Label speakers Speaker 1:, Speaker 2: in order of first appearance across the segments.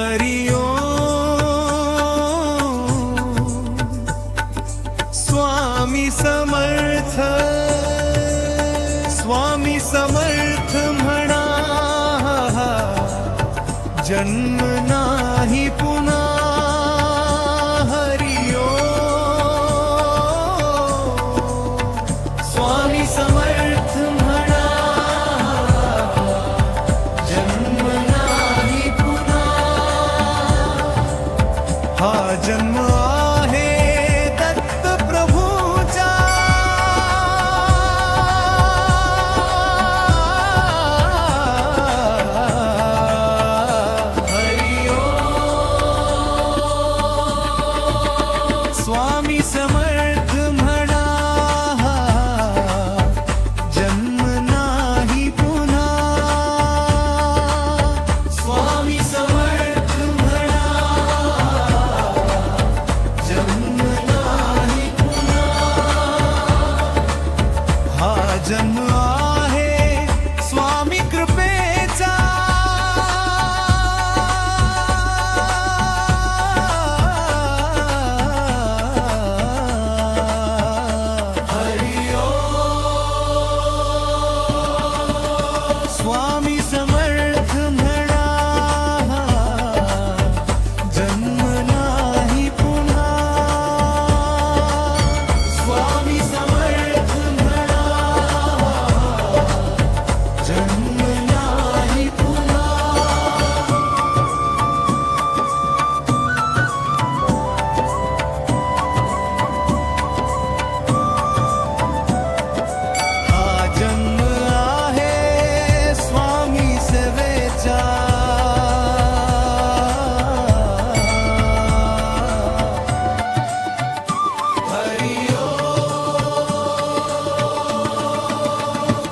Speaker 1: हरि ओम स्वामी समर्थ स्वामी समर्थ म्हणा जन्म नाही पुन्हा हरि ओम स्वामी समर्थ म्हणा जन्म नाही पुन्हा हा जन्म आहे दत्त प्रभूचा हरि ओम स्वामी समर्थ म्हणा जन्म नाही पुन्हा स्वामी समर्थ म्हणा जन्म नाही पुन्हा हा जन्म आहे स्वामी कृपेचा हरि ओम स्वामी समर्थ म्हणा जन्म नाही पुन्हा स्वामी समर्थ म्हणा जन्म नाही पुन्हा हा जन्म आहे स्वामी सेवेचा हरि ओम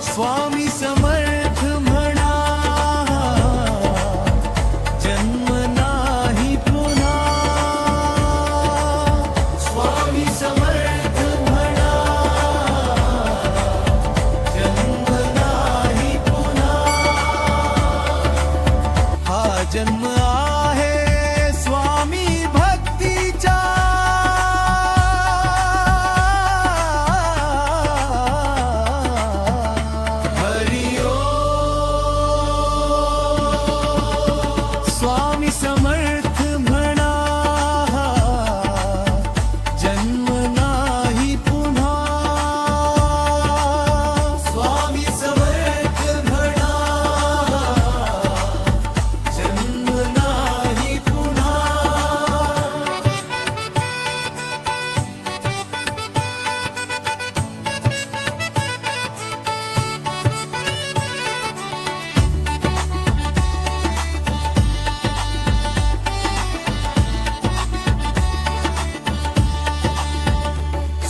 Speaker 1: स्वामी समर्थ म्हणा जन्म नाही पुन्हा स्वामी समर्थ म्हणा जन्म नाही पुन्हा हा जन्म आहे स्वामी भक्तीचा हरि ओम स्वामी समर्थ म्हणा जन्म नाही पुन्हा स्वामी समर्थ म्हणा जन्म नाही पुन्हा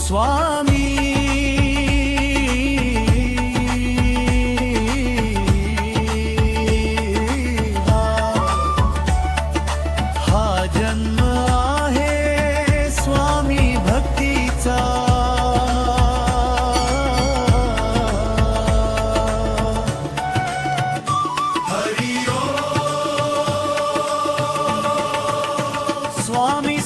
Speaker 1: स्वामी हा जन्म आहे स्वामी भक्तीचा हरि ओम स्वामी